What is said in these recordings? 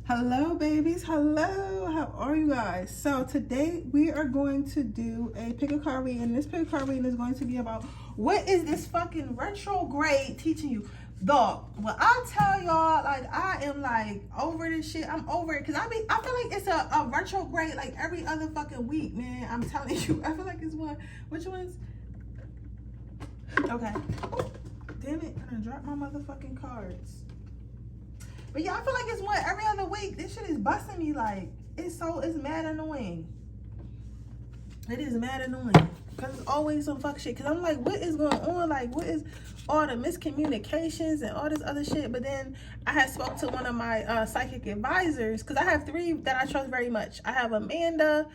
Hello babies, hello, how are you guys? So today we are going to do a pick a card reading, and this pick a card reading is going to be about what is this fucking retrograde teaching you. Dog, when I tell y'all, like, I am like over this shit, I'm over it, because I feel like it's a retrograde like every other fucking week, man. I'm telling you, I feel like it's one. Which ones? Okay, damn it, I'm gonna drop my motherfucking cards. But yeah, I feel like it's one every other week. This shit is busting me. Like, it's mad annoying. It is mad annoying. Because it's always some fuck shit. Because I'm like, what is going on? Like, what is all the miscommunications and all this other shit? But then I had spoke to one of my psychic advisors. Because I have 3 that I trust very much. I have Amanda,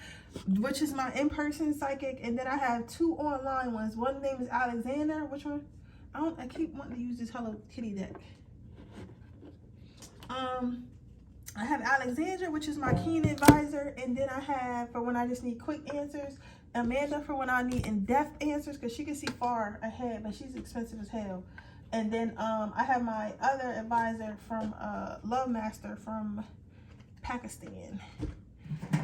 which is my in-person psychic. And then I have 2 online ones. One name is Alexander. Which one? I keep wanting to use this Hello Kitty deck. I have Alexandra, which is my keen advisor, and then I have, for when I just need quick answers, Amanda for when I need in-depth answers, because she can see far ahead, but she's expensive as hell. And then I have my other advisor from Love Master from Pakistan.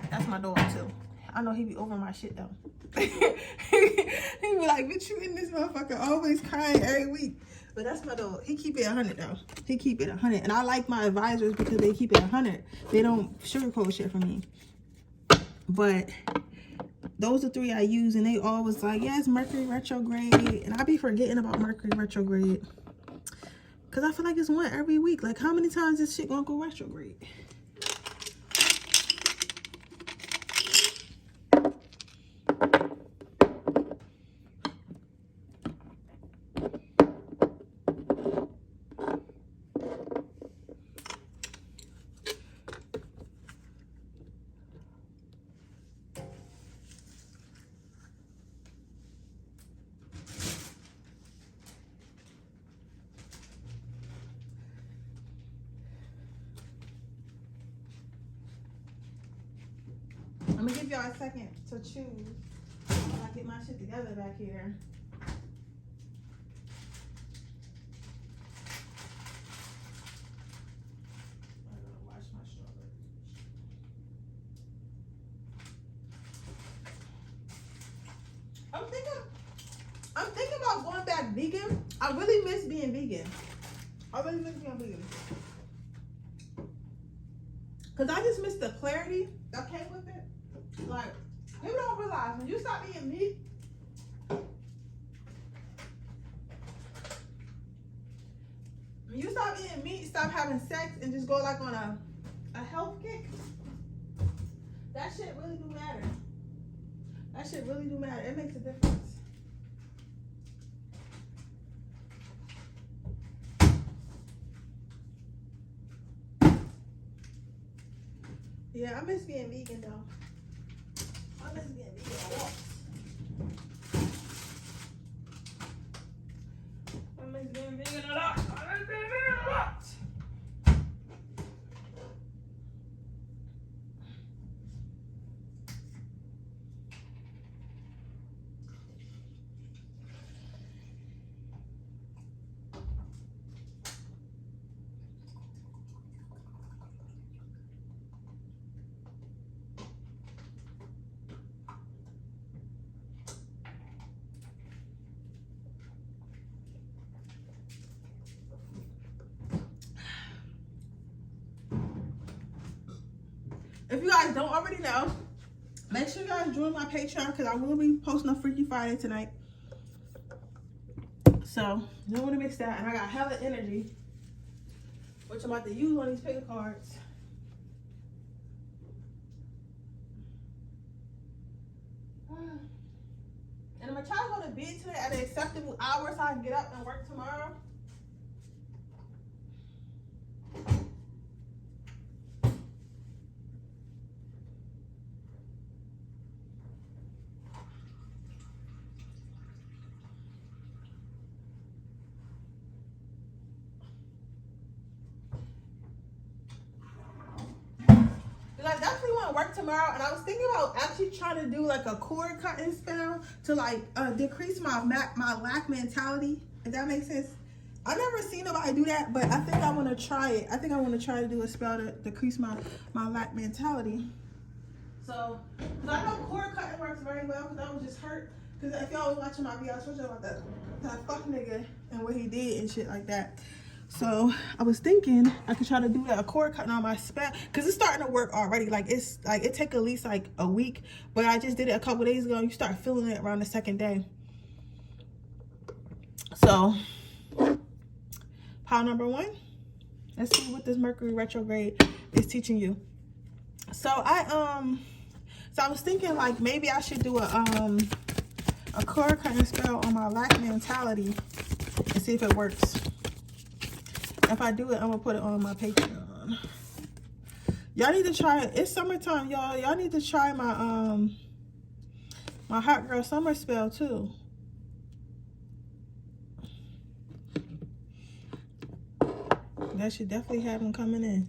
That's my dog too. I know he be over my shit though. He be like, bitch, you in this motherfucker always crying every week. But that's my dog. He keep it 100 though. He keep it 100. And I like my advisors because they keep it 100. They don't sugarcoat shit for me. But those are 3 I use, and they always like, yeah, it's Mercury retrograde. And I be forgetting about Mercury retrograde. Because I feel like it's one every week. Like, how many times this shit gonna go retrograde? I'm gonna give y'all a second to choose while I get my shit together back here. I gotta wash my strawberries. I'm thinking about going back vegan. I really miss being vegan. I really miss being vegan. Cause I just miss the clarity that came with it. Like, people don't realize when you stop eating meat, stop having sex, and just go like on a health kick, that shit really do matter. That shit really do matter. It makes a difference. Yeah, I miss being vegan though. I miss being vegan a lot. I miss being vegan a lot. I miss being vegan a lot. If you guys don't already know, make sure you guys join my Patreon, because I will be posting a Freaky Friday tonight. So, you don't want to miss that. And I got hella energy, which I'm about to use on these picker cards. And I'm going to try to go to bed today at an acceptable hour so I can get up and work tomorrow. Work tomorrow, and I was thinking about actually trying to do like a cord cutting spell to like decrease my lack mentality, if that makes sense. I never seen nobody do that, but I think I want to try it. I think I want to try to do a spell to decrease my lack mentality. So, because I know cord cutting works very well, because I was just hurt. Because if y'all was watching my video, I told you about that fuck nigga and what he did and shit like that. So I was thinking I could try to do that, a cord cutting on my spell, because it's starting to work already. Like, it's like it take at least like a week, but I just did it a couple days ago. You start feeling it around the second day. So pile number 1, let's see what this Mercury retrograde is teaching you. So I was thinking, like, maybe I should do a cord cutting spell on my lack mentality and see if it works. If I do it, I'm gonna put it on my Patreon. Y'all need to try it. It's summertime, y'all. Y'all need to try my my hot girl summer spell too. That should definitely have them coming in.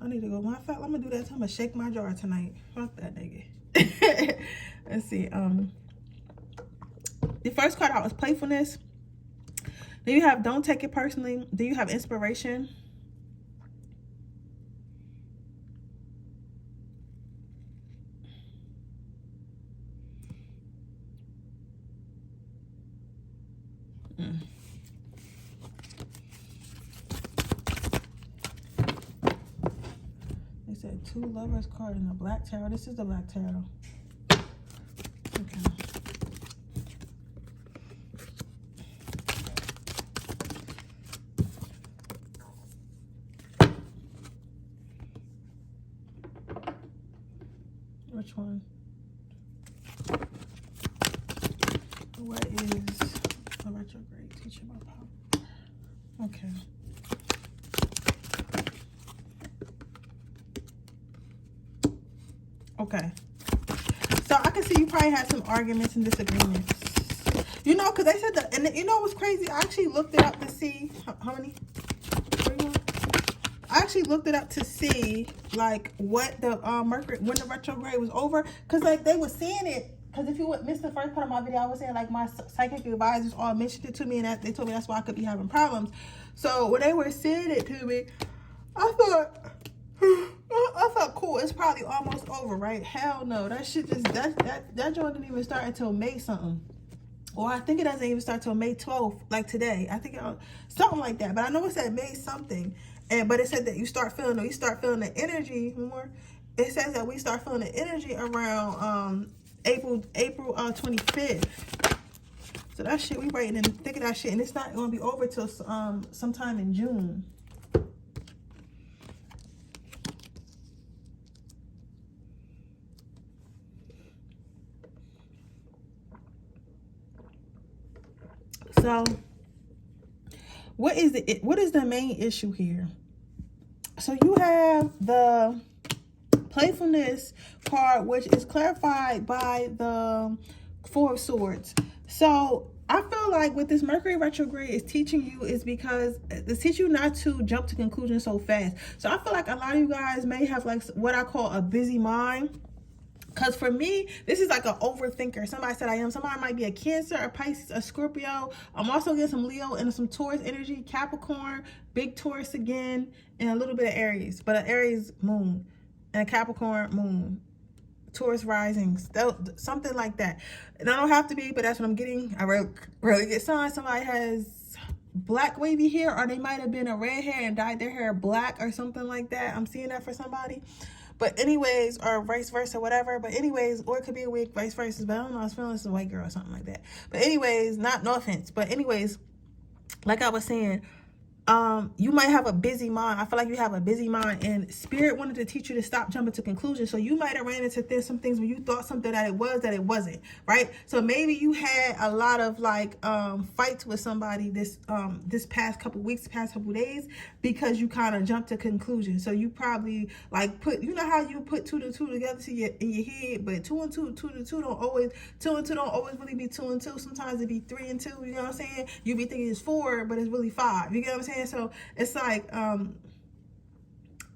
I need to go. Matter of fact, I'm gonna do that. I'm gonna shake my jar tonight. Fuck that nigga. Let's see. The first card out was playfulness. Then you have don't take it personally. Then you have inspiration. They said 2 lovers card in a black tarot. This is the black tarot. Okay. Which one? What is a retrograde teaching about power? Okay. Okay. So I can see you probably had some arguments and disagreements. You know, because they said that, and you know what's crazy? I actually looked it up to see how many. I actually looked it up to see, like, what the Mercury, when the retrograde was over. Because, like, they were saying it. Because if you would miss the first part of my video, I was saying, like, my psychic advisors all mentioned it to me. And that, they told me that's why I could be having problems. So, when they were saying it to me, I thought, cool, it's probably almost over, right? Hell no. That shit just, that joint didn't even start until May something. Or I think it doesn't even start till May 12th, like today. I think something like that. But I know it said May something. But it said that you start feeling the energy more. It says that we start feeling the energy around April 25th. So that shit, we waiting in the thick of that shit, and it's not gonna be over till sometime in June. So what is the main issue here? So you have the playfulness card, which is clarified by the 4 of Swords. So I feel like what this Mercury retrograde is teaching you is because it's teaching you not to jump to conclusions so fast. So I feel like a lot of you guys may have, like, what I call a busy mind. Because for me, this is like an overthinker. Somebody said I am. Somebody might be a Cancer, a Pisces, a Scorpio. I'm also getting some Leo and some Taurus energy, Capricorn, big Taurus again, and a little bit of Aries. But an Aries moon and a Capricorn moon. Taurus risings, something like that. And I don't have to be, but that's what I'm getting. I really get signs. Somebody has black wavy hair, or they might have been a red hair and dyed their hair black or something like that. I'm seeing that for somebody. But anyways, or vice versa, whatever. But anyways, or it could be a wig, vice versa. But I don't know, I was feeling it's a white girl or something like that. But anyways, no offense. But anyways, like I was saying, you might have a busy mind. I feel like you have a busy mind, and Spirit wanted to teach you to stop jumping to conclusions. So you might have ran into some things where you thought something that it wasn't, right? So maybe you had a lot of, like, fights with somebody this past couple weeks, past couple days, because you kind of jumped to conclusions. So you probably, like, you know how you put 2 and 2 together in your head, but 2 and 2 don't always really be 2 and 2. Sometimes it be 3 and 2. You know what I'm saying? You be thinking it's 4, but it's really 5. You get what I'm saying? So it's like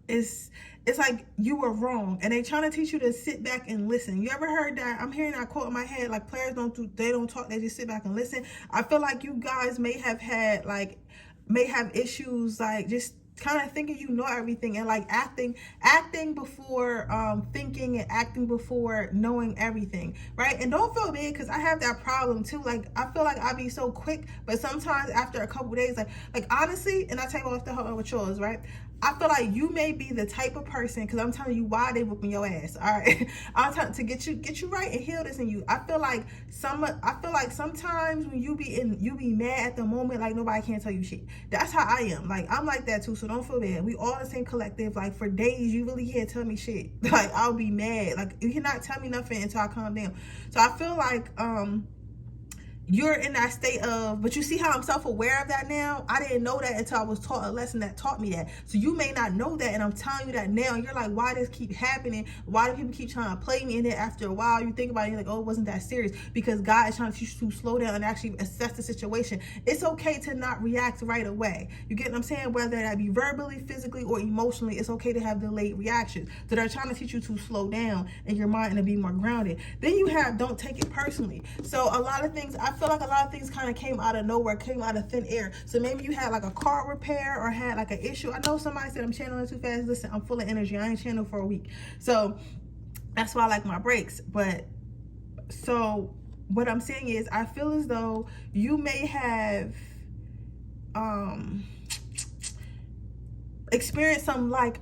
it's like you were wrong, and they trying to teach you to sit back and listen. You ever heard that? I'm hearing that quote in my head, like, players don't talk, they just sit back and listen. I feel like you guys may have issues, like, just kind of thinking you know everything, and like acting before thinking, and acting before knowing everything, right? And don't feel bad, because I have that problem too. Like, I feel like I be so quick, but sometimes after a couple days, like honestly, and I tell you off the whole with yours, right? I feel like you may be the type of person, because I'm telling you why they whooping your ass. All right, I'm trying to get you right and heal this in you. I feel like sometimes when you be mad at the moment, like nobody can tell you shit. That's how I am. Like, I'm like that too. So don't feel bad. We all the same collective. Like, for days you really can't tell me shit. Like, I'll be mad. Like, you cannot tell me nothing until I calm down. So I feel like you're in that state of, but you see how I'm self-aware of that now? I didn't know that until I was taught a lesson that taught me that. So you may not know that, and I'm telling you that now. You're like, why does keep happening? Why do people keep trying to play me? And then after a while, you think about it, you're like, oh, it wasn't that serious, because God is trying to teach you to slow down and actually assess the situation. It's okay to not react right away. You get what I'm saying? Whether that be verbally, physically, or emotionally, it's okay to have delayed reactions. So they're trying to teach you to slow down in your mind and to be more grounded. Then you have, don't take it personally. So a lot of things, I feel like a lot of things kind of came out of nowhere, came out of thin air. So maybe you had like a car repair, or had like an issue. I know somebody said I'm channeling too fast. Listen, I'm full of energy. I ain't channeled for a week. So that's why I like my breaks. But so what I'm saying is, I feel as though you may have experienced some like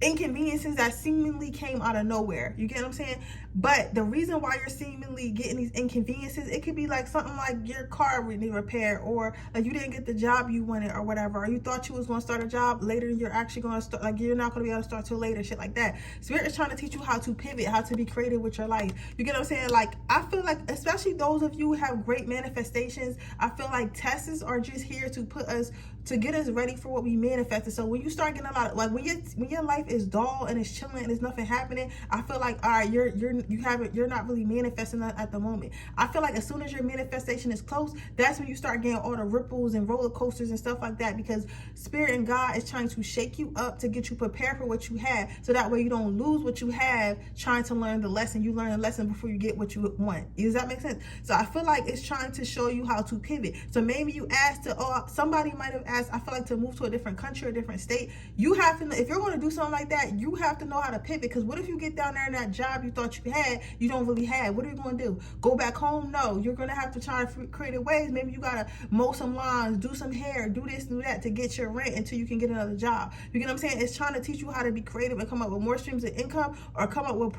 inconveniences that seemingly came out of nowhere. You get what I'm saying? But the reason why you're seemingly getting these inconveniences, it could be like something like your car needed repair, or like you didn't get the job you wanted, or whatever, or you thought you was going to start a job later, you're actually going to start, like, you're not going to be able to start till later, shit like that. Spirit is trying to teach you how to pivot, how to be creative with your life. You get what I'm saying? Like, I feel like, especially those of you who have great manifestations, I feel like tests are just here to put us, to get us ready for what we manifested. So when you start getting a lot of, like, when your life is dull and it's chilling and there's nothing happening, I feel like, all right, you're not really manifesting that at the moment. I feel like as soon as your manifestation is close, that's when you start getting all the ripples and roller coasters and stuff like that, because Spirit and God is trying to shake you up to get you prepared for what you have, so that way you don't lose what you have trying to learn the lesson. You learn the lesson before you get what you want. Does that make sense? So I feel like it's trying to show you how to pivot. So maybe you asked to, somebody might have asked, I feel like, to move to a different country, a different state. You have to know, if you're going to do something like that, you have to know how to pivot, because what if you get down there and that job you thought you had, you don't really have? What are you going to do? Go back home? No, you're going to have to try creative ways. Maybe you got to mow some lawns, do some hair, do this, do that to get your rent until you can get another job. You get what I'm saying? It's trying to teach you how to be creative and come up with more streams of income, or come up with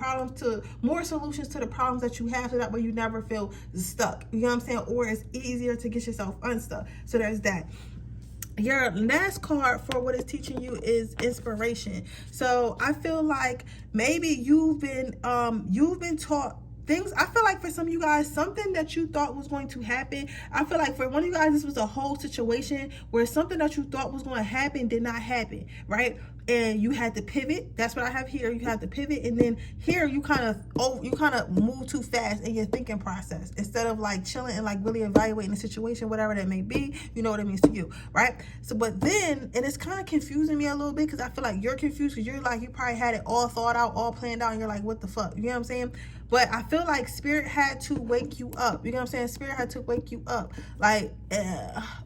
more solutions to the problems that you have, so that way you never feel stuck. You know what I'm saying? Or it's easier to get yourself unstuck. So there's that. Your last card for what it's teaching you is inspiration. So I feel like maybe you've been taught things. I feel like for some of you guys, something that you thought was going to happen, I feel like for one of you guys, this was a whole situation where something that you thought was going to happen did not happen, right? And you had to pivot. That's what I have here. You had to pivot, and then here you kind of move too fast in your thinking process, instead of like chilling and like really evaluating the situation, whatever that may be. You know what it means to you, right? So, but then, and it's kind of confusing me a little bit, because I feel like you're confused, because you're like, you probably had it all thought out, all planned out, and you're like, what the fuck? You know what I'm saying? But I feel like Spirit had to wake you up. You know what I'm saying? Spirit had to wake you up. Like,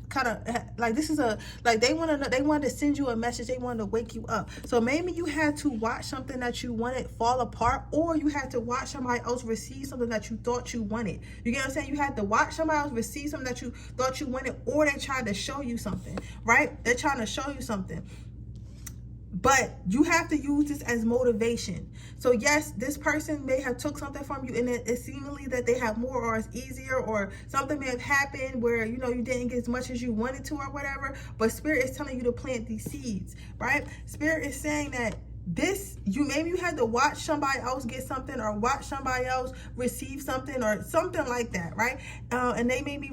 kind of like, this is a, like, they wanted to send you a message. They wanted to wake you up. So maybe you had to watch something that you wanted fall apart, or you had to watch somebody else receive something that you thought you wanted. You get what I'm saying? You had to watch somebody else receive something that you thought you wanted, or they tried to show you something, right? They're trying to show you something. But you have to use this as motivation. So yes, this person may have took something from you, and it's seemingly that they have more, or it's easier, or something may have happened where, you know, you didn't get as much as you wanted to, or whatever. But Spirit is telling you to plant these seeds, right? Spirit is saying that maybe you had to watch somebody else get something, or watch somebody else receive something, or something like that, right? And maybe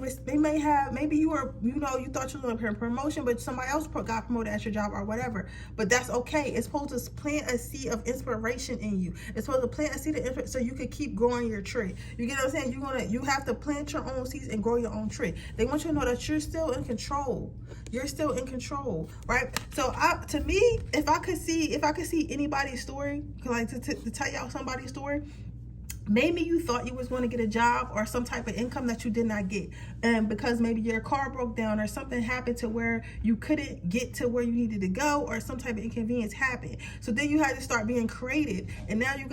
you were, you thought you were going to promotion, but somebody else got promoted at your job or whatever. But that's okay. It's supposed to plant a seed of inspiration in you. It's supposed to plant a seed of inspiration so you could keep growing your tree. You get what I'm saying? You have to plant your own seeds and grow your own tree. They want you to know that you're still in control. You're still in control, right? So to me, if I could see anybody's story, like to tell y'all somebody's story, maybe you thought you was going to get a job or some type of income that you did not get, and because maybe your car broke down or something happened to where you couldn't get to where you needed to go, or some type of inconvenience happened. So then you had to start being creative, and now you're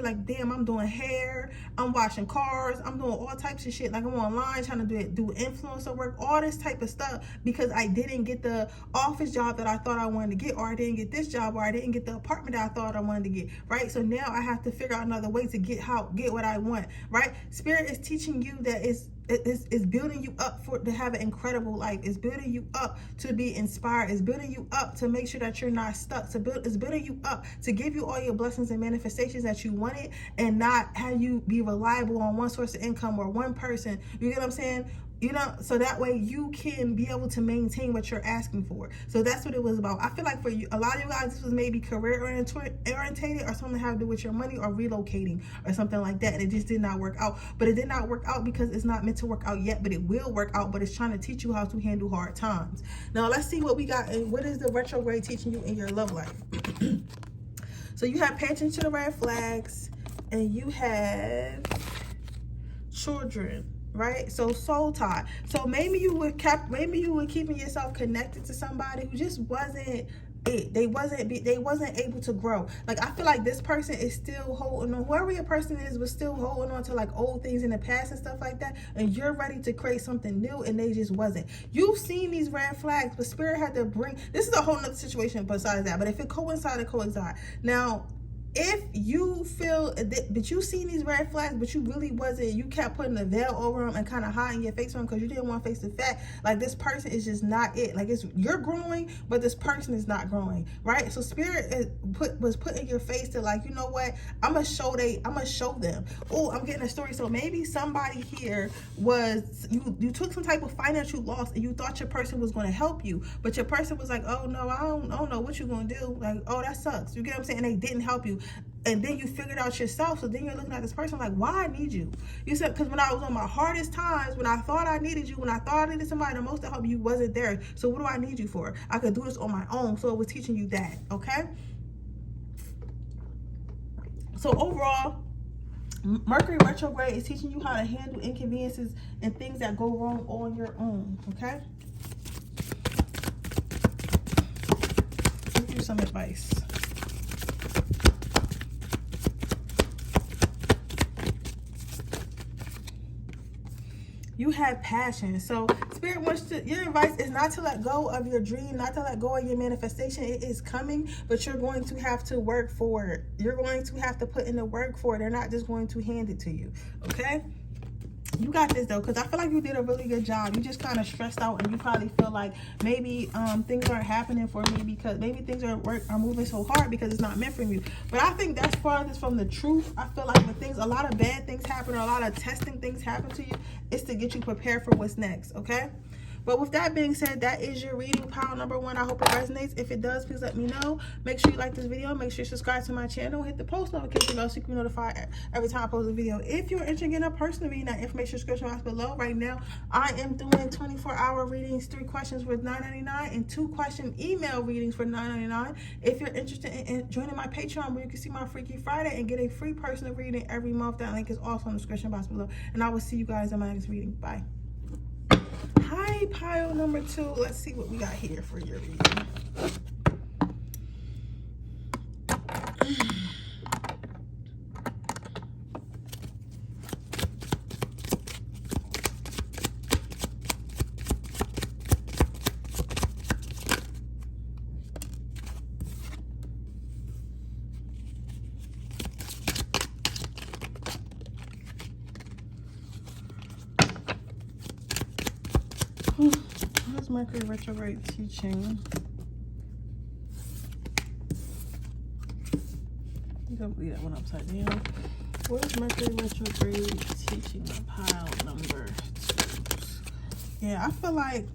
like, damn, I'm doing hair, I'm washing cars, I'm doing all types of shit. Like, I'm online trying to do influencer work, all this type of stuff, because I didn't get the office job that I thought I wanted to get, or I didn't get this job, or I didn't get the apartment that I thought I wanted to get, right? So now I have to figure out another way to get what I want, right? Spirit is teaching you that it's building you up to have an incredible life. It's building you up to be inspired. It's building you up to make sure that you're not stuck. It's building you up to give you all your blessings and manifestations that you wanted, and not have you be reliable on one source of income or one person. You get what I'm saying? So that way you can be able to maintain what you're asking for. So that's what it was about. I feel like for you, a lot of you guys, this was maybe career orientated, or something to have to do with your money, or relocating or something like that, and it just did not work out. But it did not work out because it's not meant to work out yet, but it will work out. But it's trying to teach you how to handle hard times. Now let's see what we got, and what is the retrograde teaching you in your love life. So you have pay attention to the red flags, and you have children, right? So soul tie. So maybe you were keeping yourself connected to somebody who just wasn't it. They wasn't able to grow. Like, I feel like this person is still holding on. Whoever your person is was still holding on to like old things in the past and stuff like that, and you're ready to create something new, and they just wasn't. You've seen these red flags, but Spirit had to bring, this is a whole nother situation besides that, but if it coincide. Now, if you feel that, but you seen these red flags, but you really wasn't, you kept putting a veil over them and kind of hiding your face on them because you didn't want to face the fact, like, this person is just not it. Like, you're growing, but this person is not growing, right? So Spirit was put in your face to, like, you know what, I'm gonna show them. Oh, I'm getting a story. So maybe somebody here was, you took some type of financial loss, and you thought your person was going to help you, but your person was like, oh no, I don't know what you're gonna do. Like, oh, that sucks. You get what I'm saying? And they didn't help you. And then you figured out yourself. So then you're looking at this person like, why I need you? You said, because when I was on my hardest times, when I thought I needed you, when I thought I needed somebody the most to help you, wasn't there. So what do I need you for? I could do this on my own. So it was teaching you that, okay? So overall, Mercury retrograde is teaching you how to handle inconveniences and things that go wrong on your own, okay? Let's give you some advice. You have passion. So Spirit wants to, your advice is not to let go of your dream, not to let go of your manifestation. It is coming, but you're going to have to work for it. You're going to have to put in the work for it. They're not just going to hand it to you, okay? You got this though, because I feel like you did a really good job. You just kind of stressed out, and you probably feel like maybe things aren't happening for me, because maybe things are moving so hard because it's not meant for you. But I think that's farthest from the truth. I feel like when a lot of bad things happen, or a lot of testing things happen to you, it's to get you prepared for what's next, okay? But with that being said, that is your reading, pile number 1. I hope it resonates. If it does, please let me know. Make sure you like this video. Make sure you subscribe to my channel. Hit the post notification bell so you can be notified every time I post a video. If you're interested in a personal reading, that information description box below. Right now, I am doing 24-hour readings, 3 questions for $9.99, and 2-question email readings for $9.99. If you're interested in joining my Patreon, where you can see my Freaky Friday and get a free personal reading every month, that link is also in the description box below. And I will see you guys in my next reading. Bye. Hi, pile number 2. Let's see what we got here for your reading. What's Mercury retrograde teaching? You can leave that one upside down. What is Mercury retrograde teaching a pile number 2? Yeah, I feel like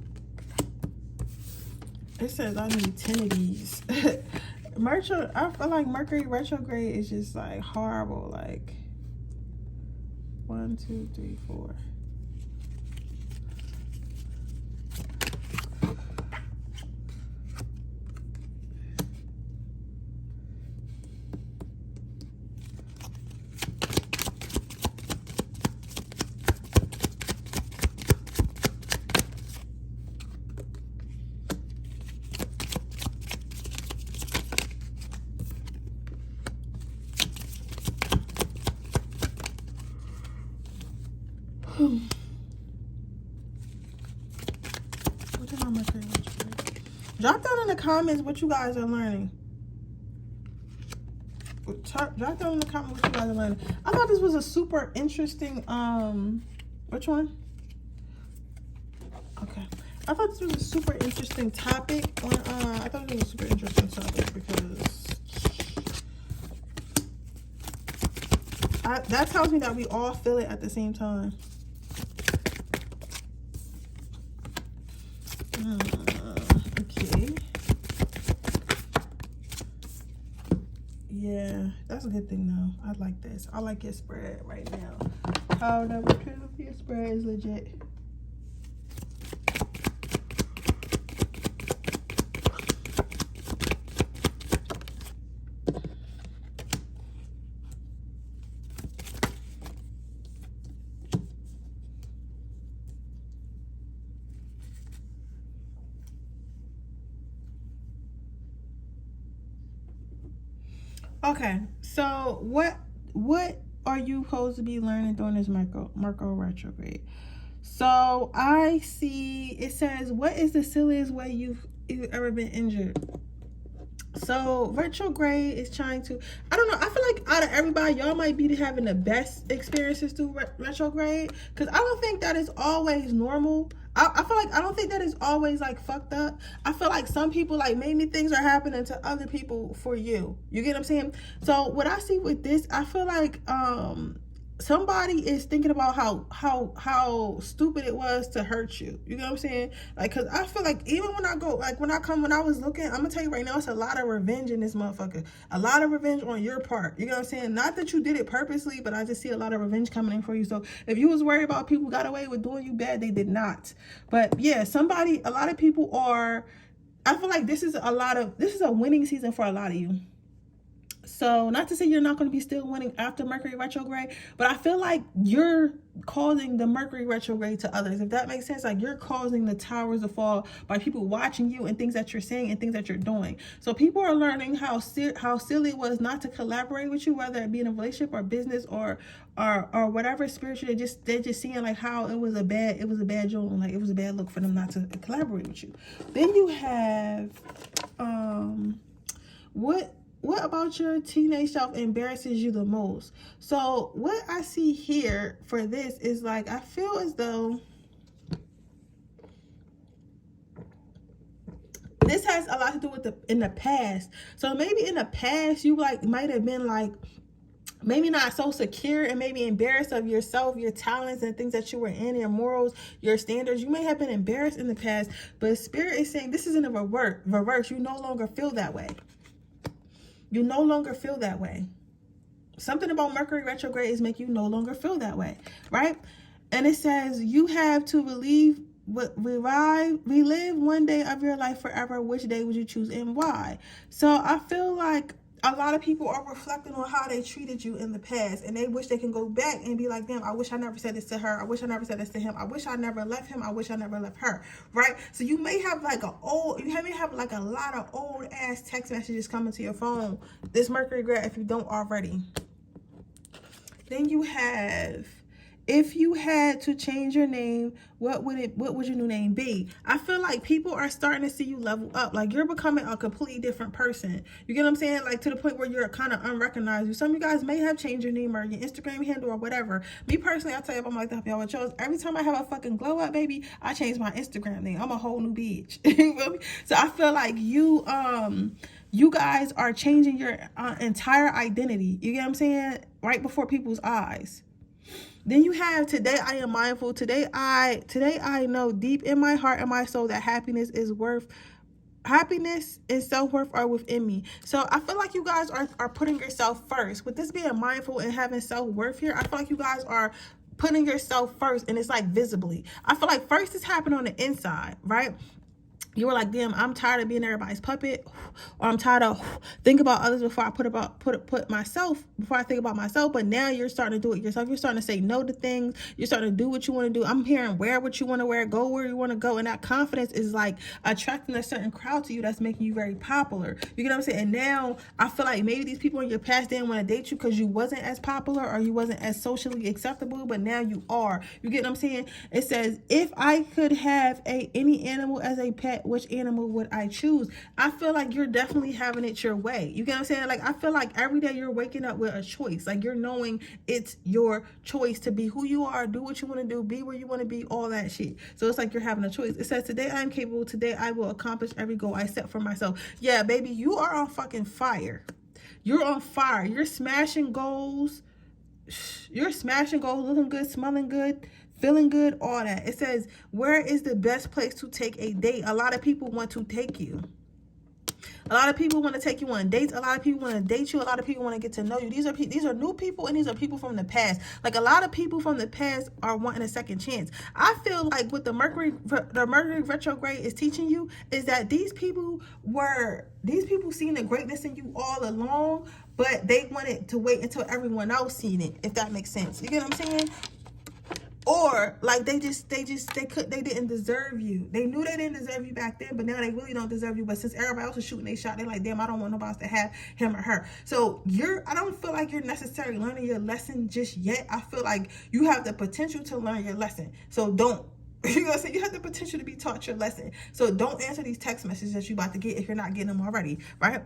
it says I need 10 of these. I feel like Mercury retrograde is just like horrible. Like 1, 2, 3, 4. What is my Mercury retrograde? Drop down in the comments what you guys are learning. Drop down in the comments what you guys are learning. I thought this was a super interesting, which one? Okay. I thought this was a super interesting topic. I thought it was a super interesting topic because that tells me that we all feel it at the same time. Okay. Yeah, that's a good thing though. I like this. I like your spread right now. How number 2, your spread is legit. Okay, so what are you supposed to be learning during this Mercury retrograde? So I see it says, what is the silliest way you've ever been injured? So retrograde is trying to, I don't know, I feel like out of everybody, y'all might be having the best experiences through retrograde, because I don't think that is always normal. I feel like I don't think that is always like fucked up. I feel like some people, like, maybe things are happening to other people for you. You get what I'm saying? So what I see with this, I feel like somebody is thinking about how stupid it was to hurt you. You know what I'm saying? Like, cause I feel like even when I go, like when I was looking, I'm gonna tell you right now, it's a lot of revenge in this motherfucker. A lot of revenge on your part. You know what I'm saying? Not that you did it purposely, but I just see a lot of revenge coming in for you. So if you was worried about people got away with doing you bad, they did not. But yeah, a lot of people are, I feel like this is a winning season for a lot of you. So not to say you're not going to be still winning after Mercury retrograde, but I feel like you're causing the Mercury retrograde to others, if that makes sense. Like, you're causing the towers to fall by people watching you and things that you're saying and things that you're doing. So people are learning how silly it was not to collaborate with you, whether it be in a relationship or business or whatever spiritual. They're just seeing like how it was a bad joke, like it was a bad look for them not to collaborate with you. Then you have what about your teenage self embarrasses you the most? So what I see here for this is like, I feel as though this has a lot to do with in the past. So maybe in the past you like might have been like maybe not so secure and maybe embarrassed of yourself, your talents and things that you were in, your morals, your standards. You may have been embarrassed in the past, but Spirit is saying this is in a reverse. You no longer feel that way. You no longer feel that way. Something about Mercury retrograde is make you no longer feel that way, right? And it says you have to relive one day of your life forever. Which day would you choose and why? So I feel like a lot of people are reflecting on how they treated you in the past, and they wish they can go back and be like, damn, I wish I never said this to her. I wish I never said this to him. I wish I never left him. I wish I never left her, right? So you may have like a lot of old ass text messages coming to your phone this Mercury retrograde if you don't already. Then you have, if you had to change your name, what would your new name be? I feel like people are starting to see you level up. Like, you're becoming a completely different person. You get what I'm saying? Like, to the point where you're kind of unrecognizable. Some of you guys may have changed your name or your Instagram handle or whatever. Me personally, I'll tell you, I'm like that, y'all with yours. Every time I have a fucking glow up, baby, I change my Instagram name. I'm a whole new bitch. You feel me? So I feel like You guys are changing your entire identity. You get what I'm saying? Right before people's eyes. Then you have today I am mindful. Today I know deep in my heart and my soul that happiness and self-worth are within me. So I feel like you guys are putting yourself first. With this being mindful and having self-worth here, I feel like you guys are putting yourself first, and it's like visibly. I feel like first it's happening on the inside, right? You were like, damn, I'm tired of being everybody's puppet, or I'm tired of think about others before I put myself, before I think about myself. But now you're starting to do it yourself. You're starting to say no to things. You're starting to do what you want to do. I'm hearing wear what you want to wear, go where you want to go. And that confidence is like attracting a certain crowd to you that's making you very popular. You get what I'm saying? And now I feel like maybe these people in your past didn't want to date you because you wasn't as popular or you wasn't as socially acceptable, but now you are. You get what I'm saying? It says, if I could have any animal as a pet, which animal would I choose? I feel like you're definitely having it your way. You get what I'm saying? Like, I feel like every day you're waking up with a choice. Like, you're knowing it's your choice to be who you are, do what you want to do, be where you want to be, all that shit. So it's like you're having a choice. It says, today I am capable. Today I will accomplish every goal I set for myself. Yeah, baby, you are on fucking fire. You're on fire. You're smashing goals. You're smashing goals, looking good, smelling good, feeling good, all that. It says, where is the best place to take a date? A lot of people want to take you. A lot of people want to take you on dates. A lot of people want to date you. A lot of people want to get to know you. These are new people, and these are people from the past. Like, a lot of people from the past are wanting a second chance. I feel like what the Mercury retrograde is teaching you is that these people seen the greatness in you all along, but they wanted to wait until everyone else seen it, if that makes sense. You get what I'm saying? Or like they didn't deserve you. They knew they didn't deserve you back then, but now they really don't deserve you. But since everybody else is shooting they shot, they're like, damn, I don't want nobody else to have him or her. So I don't feel like you're necessarily learning your lesson just yet. I feel like you have the potential to learn your lesson. So don't. You know what I'm saying? You have the potential to be taught your lesson. So don't answer these text messages that you're about to get if you're not getting them already, right?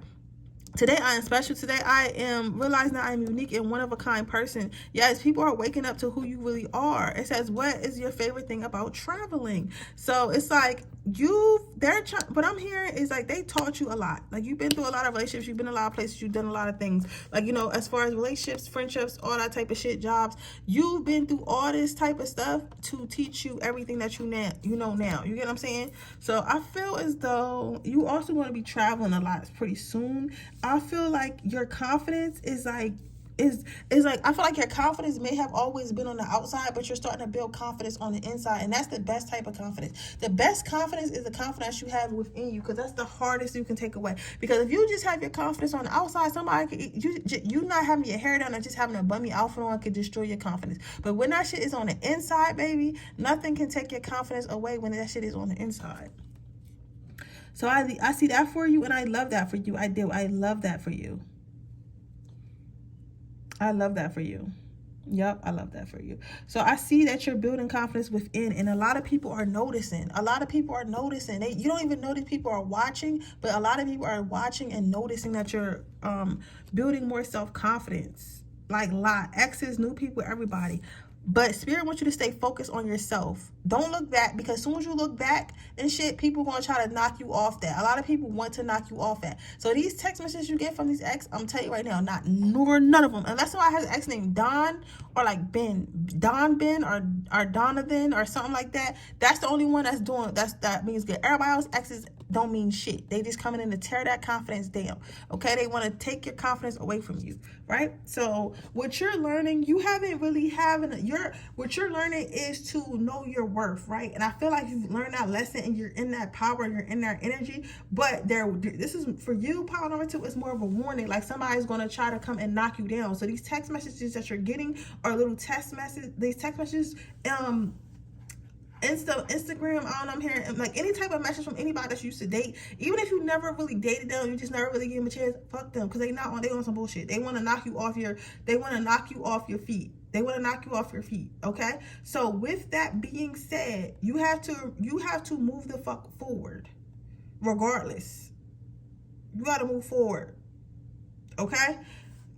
Today I am special. Today I am realizing that I am unique and one of a kind person. Yes, people are waking up to who you really are. It says, what is your favorite thing about traveling? So it's like what I'm hearing is like they taught you a lot. Like, you've been through a lot of relationships, you've been in a lot of places, you've done a lot of things. Like, you know, as far as relationships, friendships, all that type of shit, jobs, you've been through all this type of stuff to teach you everything that you know now. You get what I'm saying? So I feel as though you also want to be traveling a lot pretty soon. I feel like your confidence is like I feel like your confidence may have always been on the outside, but you're starting to build confidence on the inside, and that's the best type of confidence. The best confidence is the confidence you have within you, because that's the hardest you can take away. Because if you just have your confidence on the outside, you not having your hair down and just having a bummy outfit on could destroy your confidence. But when that shit is on the inside, baby, nothing can take your confidence away when that shit is on the inside. So I see that for you, and I love that for you. I do. I love that for you. I love that for you. Yep, I love that for you. So I see that you're building confidence within, and a lot of people are noticing. A lot of people are noticing. You don't even know these people are watching, but a lot of people are watching and noticing that you're building more self-confidence. Like, exes, new people, everybody. But Spirit wants you to stay focused on yourself. Don't look back, because as soon as you look back and shit, people going to try to knock you off that. A lot of people want to knock you off that. So these text messages you get from these ex, I'm telling you right now, none of them. Unless somebody has an ex named Don or like Ben or Donovan or something like that. That's the only one that's doing, that means good. Everybody else exes don't mean shit. They just coming in to tear that confidence down. Okay, they want to take your confidence away from you, right? So what you're learning, you haven't really what you're learning is to know your worth, right? And I feel like you've learned that lesson, and you're in that power, and you're in that energy. But this is for you. Power number 2 is more of a warning, like somebody's going to try to come and knock you down. So these text messages that you're getting are little text messages. These text messages, Instagram, I don't know, I'm hearing like any type of message from anybody that you used to date, even if you never really dated them, you just never really gave them a chance, fuck them, because they on some bullshit. They want to knock you off your feet. They want to knock you off your feet. Okay, so with that being said, you have to move the fuck forward. Regardless, you got to move forward. Okay,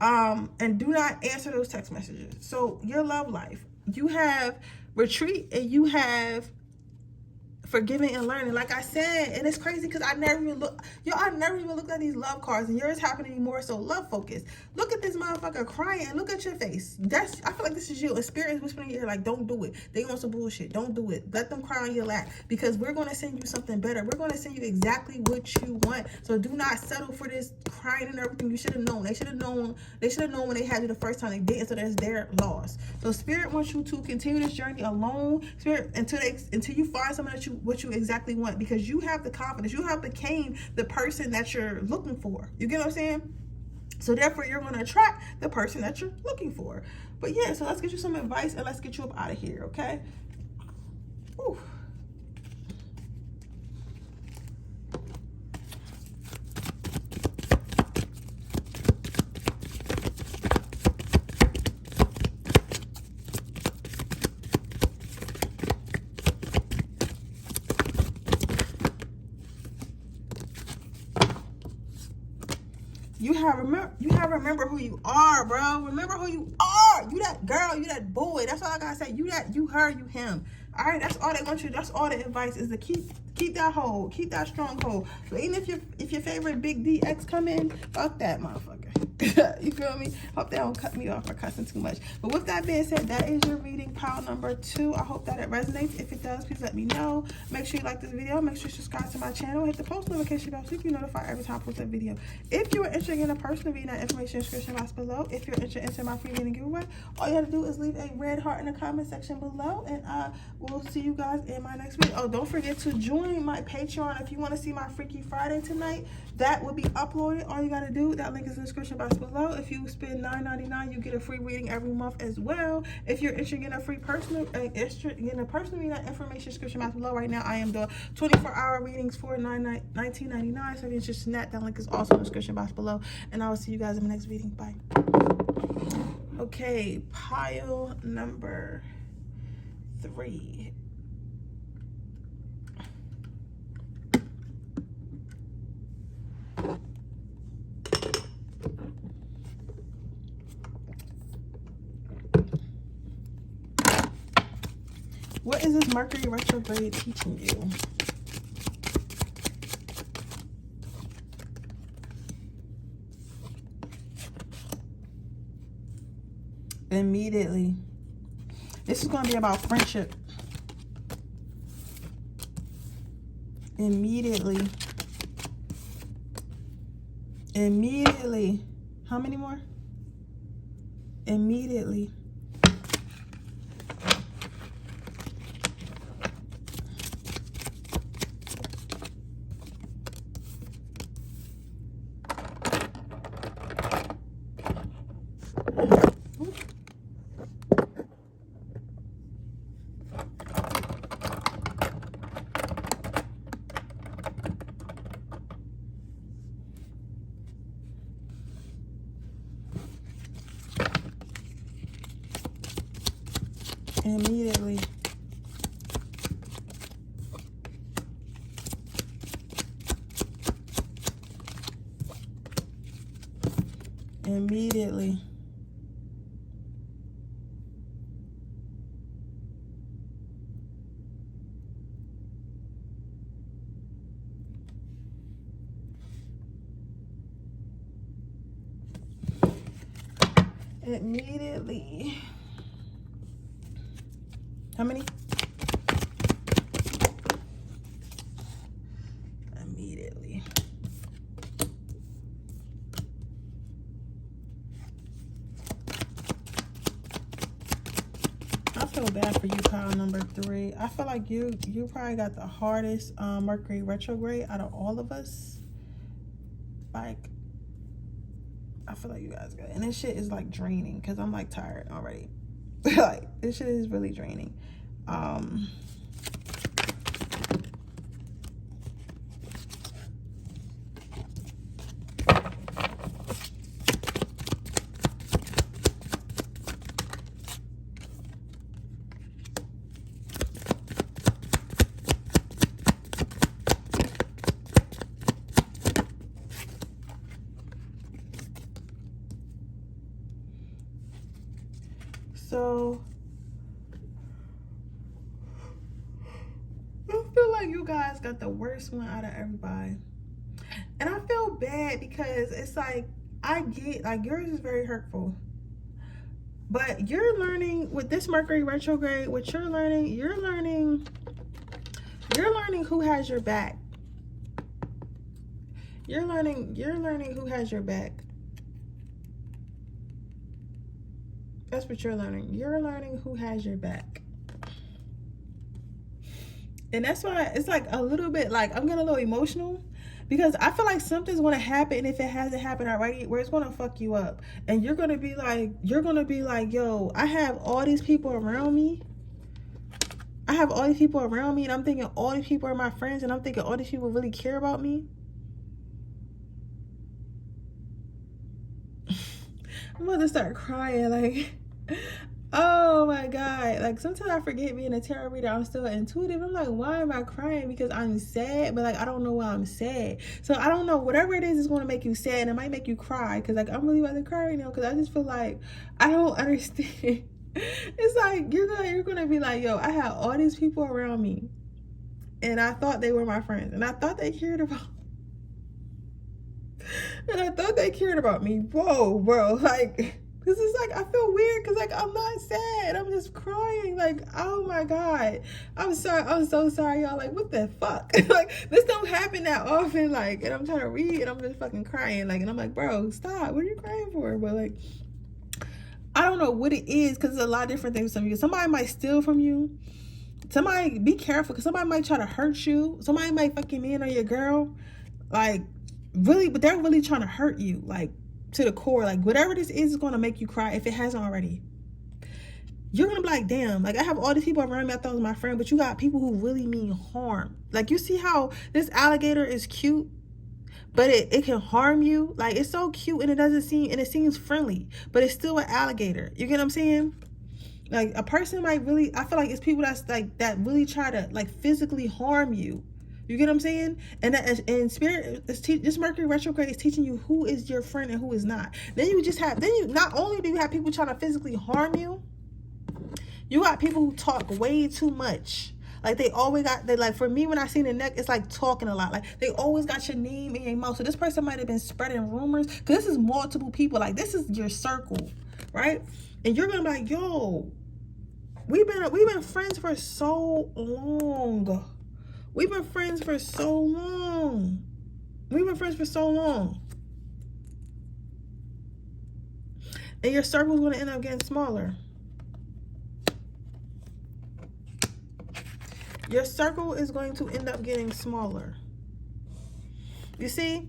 and do not answer those text messages. So your love life, you have retreat and you have forgiving and learning. Like I said, and it's crazy because I never even looked at these love cards, and yours happen to be more so love focused. Look at this motherfucker crying, and look at your face. I feel like this is you. A spirit is whispering in your ear like, don't do it. They want some bullshit. Don't do it. Let them cry on your lap, because we're going to send you something better. We're going to send you exactly what you want. So do not settle for this crying and everything. You should have known. They should have known when they had you the first time. They didn't, so that's their loss. So spirit wants you to continue this journey alone, spirit, until you find someone that what you exactly want, because you have the confidence. You have became the person that you're looking for. You get what I'm saying? So therefore, you're going to attract the person that you're looking for. But yeah, so let's get you some advice, and let's get you up out of here, okay? Ooh. You have remember who you are, bro. Remember who you are. You that girl, you that boy. That's all I gotta say. You that, you her, you him. All right, that's all they want you. That's all the advice is to keep that hold, keep that strong hold. So even if your favorite big D ex come in, fuck that motherfucker. You feel me? Hope they don't cut me off for cussing too much. But with that being said, that is your reading pile number 2. I hope that it resonates. If it does, please let me know. Make sure you like this video. Make sure you subscribe to my channel. Hit the post notification bell so you can notify every time I post a video. If you are interested in a personal reading, that information in the description box below. If you're interested in my free reading giveaway, all you have to do is leave a red heart in the comment section below, and I will see you guys in my next video. Oh, don't forget to join my Patreon if you want to see my Freaky Friday tonight. That will be uploaded. All you got to do, that link is in the description box below. If you spend $9.99, you get a free reading every month as well. If you're interested in a free personal reading, that information description box below. Right now, I am doing 24-hour readings for $19.99. So if you're interested in that, that link is also in the description box below. And I will see you guys in my next reading. Bye. Okay, pile number 3. What is this Mercury retrograde teaching you? Immediately. This is going to be about friendship. Immediately. Immediately. How many more? Immediately. Immediately. Immediately. Immediately. How many? Immediately. I feel bad for you, pile number 3. I feel like you probably got the hardest Mercury retrograde out of all of us. Like, I feel like you guys got it. And this shit is like draining because I'm like tired already. Like, this shit is really draining. So I feel like you guys got the worst one out of everybody. And I feel bad because it's like, I get, like, yours is very hurtful. But you're learning with this Mercury retrograde, what you're learning who has your back. You're learning who has your back. That's what you're learning. You're learning who has your back. And that's why it's like a little bit like, I'm getting a little emotional because I feel like something's going to happen. And if it hasn't happened already, where it's going to fuck you up. And you're going to be like, yo, I have all these people around me. And I'm thinking all these people are my friends. And I'm thinking all these people really care about me. I'm about to start crying. Like, oh my God. Like, sometimes I forget being a tarot reader. I'm still intuitive. I'm like, why am I crying? Because I'm sad, but like, I don't know why I'm sad. So I don't know. Whatever it is going to make you sad. And it might make you cry. Because like, I'm really about to cry right now. Because I just feel like, I don't understand. It's like, you're gonna be like, yo, I have all these people around me. And I thought they were my friends. And I thought they cared about me. Whoa, bro. Like, this is like, I feel weird because like, I'm not sad. I'm just crying. Like, oh my God. I'm sorry. I'm so sorry, y'all. Like, what the fuck? Like, this don't happen that often. Like, and I'm trying to read and I'm just fucking crying. Like, and I'm like, bro, stop. What are you crying for? But like, I don't know what it is because there's a lot of different things from you. Somebody might steal from you. Somebody, be careful because somebody might try to hurt you. Somebody might fucking man on your girl. Like, really, but they're really trying to hurt you. Like, to the core. Like, whatever this is going to make you cry if it hasn't already. You're going to be like, damn. Like, I have all these people around me I thought was my friend. But you got people who really mean harm. Like, you see how this alligator is cute? But it can harm you. Like, it's so cute and it seems friendly. But it's still an alligator. You get what I'm saying? Like, a person might really, I feel like it's people that's like, that really try to like physically harm you. You get what I'm saying? And that, and spirit, this Mercury retrograde is teaching you who is your friend and who is not. Then not only do you have people trying to physically harm you, you got people who talk way too much. Like, they always got, like, for me, when I see the neck, it's like talking a lot. Like, they always got your name in your mouth. So this person might have been spreading rumors. Because this is multiple people. Like, this is your circle, right? And you're going to be like, yo, we've been friends for so long. We've been friends for so long. And your circle is going to end up getting smaller. Your circle is going to end up getting smaller. You see,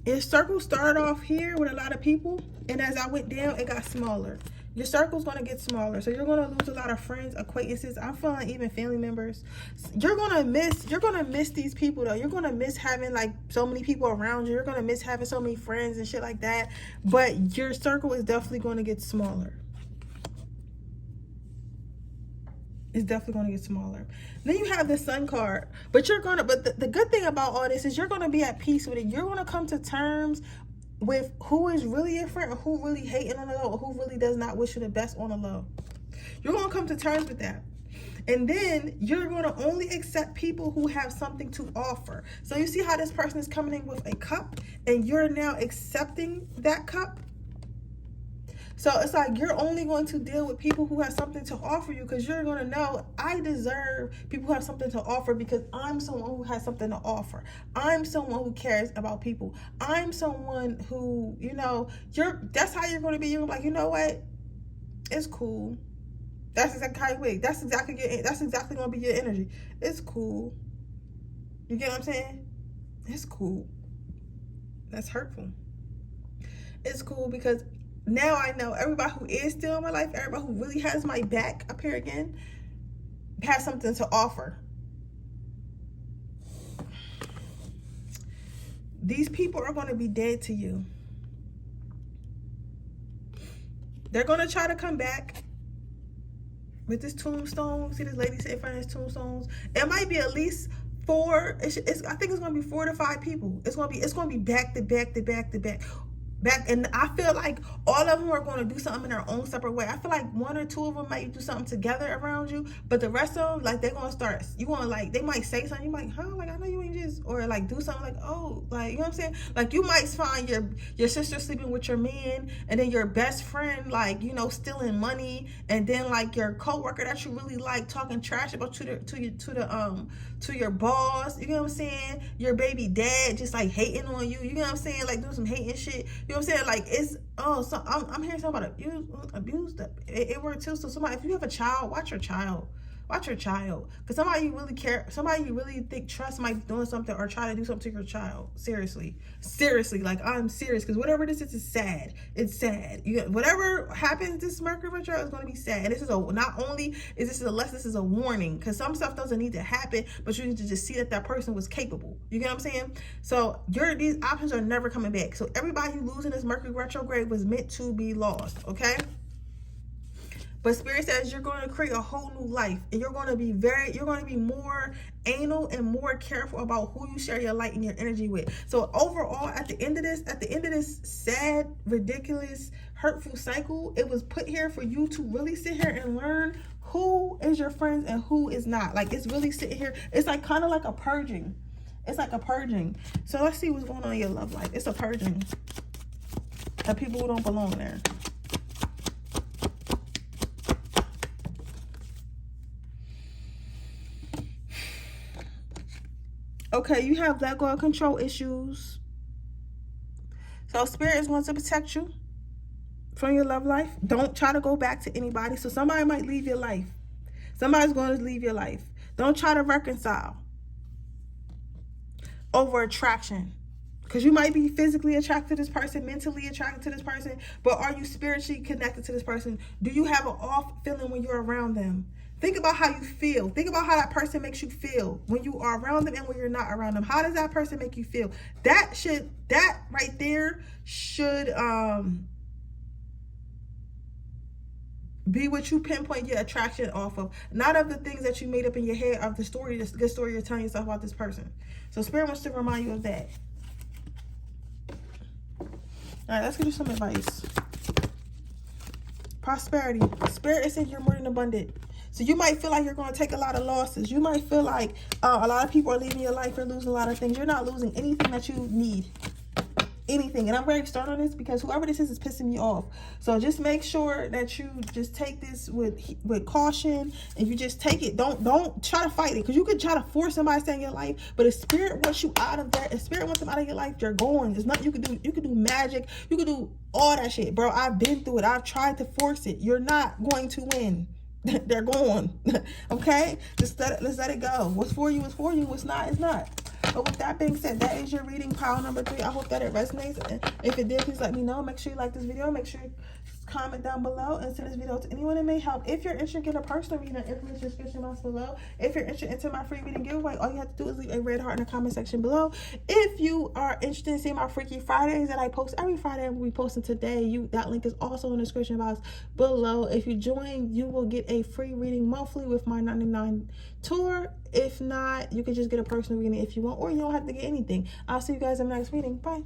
your circle started off here with a lot of people, and as I went down, it got smaller. Your circle's going to get smaller, so you're going to lose a lot of friends, acquaintances. I'm feeling even family members. You're going to miss these people, though. You're going to miss having, like, so many people around you. You're going to miss having so many friends and shit like that, but your circle is definitely going to get smaller. It's definitely going to get smaller. Then you have the Sun card, but the good thing about all this is you're going to be at peace with it. You're going to come to terms with who is really your friend, or who really hating on the low, or who really does not wish you the best on the low. You're going to come to terms with that. And then you're going to only accept people who have something to offer. So you see how this person is coming in with a cup, and you're now accepting that cup. So it's like you're only going to deal with people who have something to offer you, because you're going to know, I deserve people who have something to offer because I'm someone who has something to offer. I'm someone who cares about people. I'm someone who, you know, that's how you're going to be. You're like, you know what? It's cool. That's exactly how you wait. That's exactly going to be your energy. It's cool. You get what I'm saying? It's cool. That's hurtful. It's cool because now I know everybody who is still in my life, everybody who really has my back up here again, has something to offer. These people are going to be dead to you. They're going to try to come back with this tombstone. See this lady sitting in front of this tombstones? It might be at least 4. I think it's going to be 4 to 5 people. It's going to be back to back to back to back. back, and I feel like all of them are going to do something in their own separate way. I feel like one or two of them might do something together around you, but the rest of them, like, they're going to start, you want to, like, they might say something, you might, huh, like, I know you ain't just, or like do something like, oh, like, you know what I'm saying? Like, you might find your sister sleeping with your man, and then your best friend, like, you know, stealing money, and then like your coworker that you really like talking trash about to your boss, you know what I'm saying? Your baby dad just like hating on you, you know what I'm saying? Like doing some hating shit, you know what I'm saying? Like, it's, oh, so I'm hearing something about abuse. It works too. So somebody, if you have a child, watch your child. Watch your child, because somebody you really care, somebody you really think trust might be doing something or try to do something to your child. Seriously, like, I'm serious, because whatever this is sad. It's sad. Whatever happens this Mercury retrograde is going to be sad. And this is not only is this a lesson, this is a warning, because some stuff doesn't need to happen, but you need to just see that person was capable. You get what I'm saying? So these options are never coming back. So everybody you lose in this Mercury retrograde was meant to be lost. Okay. But Spirit says you're going to create a whole new life, and you're going to be more anal and more careful about who you share your light and your energy with. So overall, at the end of this sad, ridiculous, hurtful cycle, it was put here for you to really sit here and learn who is your friends and who is not. Like, it's really sitting here. It's like kind of like a purging. It's like a purging. So let's see what's going on in your love life. It's a purging of people who don't belong there. Okay, you have let go and control issues. So Spirit is going to protect you from your love life. Don't try to go back to anybody. So somebody might leave your life. Somebody's going to leave your life. Don't try to reconcile over attraction. Because you might be physically attracted to this person, mentally attracted to this person, but are you spiritually connected to this person? Do you have an off feeling when you're around them? Think about how you feel. Think about how that person makes you feel when you are around them and when you're not around them. How does that person make you feel? That right there should be what you pinpoint your attraction off of. Not of the things that you made up in your head, of the story, this good story you're telling yourself about this person. So Spirit wants to remind you of that. All right, let's give you some advice. Prosperity. Spirit is saying you're more than abundant. So you might feel like you're going to take a lot of losses. You might feel like a lot of people are leaving your life. You're losing a lot of things. You're not losing anything that you need. Anything. And I'm very stern on this because whoever this is pissing me off. So just make sure that you just take this with caution, and you just take it. Don't try to fight it, because you could try to force somebody to stay in your life, but if Spirit wants you out of that, if Spirit wants them out of your life, you're going. There's nothing you can do. You can do magic. You can do all that shit, bro. I've been through it. I've tried to force it. You're not going to win. They're gone. Okay, let's let it go. What's for you is for you. What's not is not. But with that being said, that is your reading, pile number 3. I hope that it resonates, and if it did, please let me know. Make sure you like this video. Make sure you comment down below and send this video to anyone it may help. If you're interested in getting a personal reading, information description box below. If you're interested into my free reading giveaway, all you have to do is leave a red heart in the comment section below. If you are interested in seeing my Freaky Fridays that I post every Friday, and we'll be posting today, that link is also in the description box below. If you join, you will get a free reading monthly with my 99 tour. If not, you can just get a personal reading if you want, or you don't have to get anything. I'll see you guys in the next reading. Bye.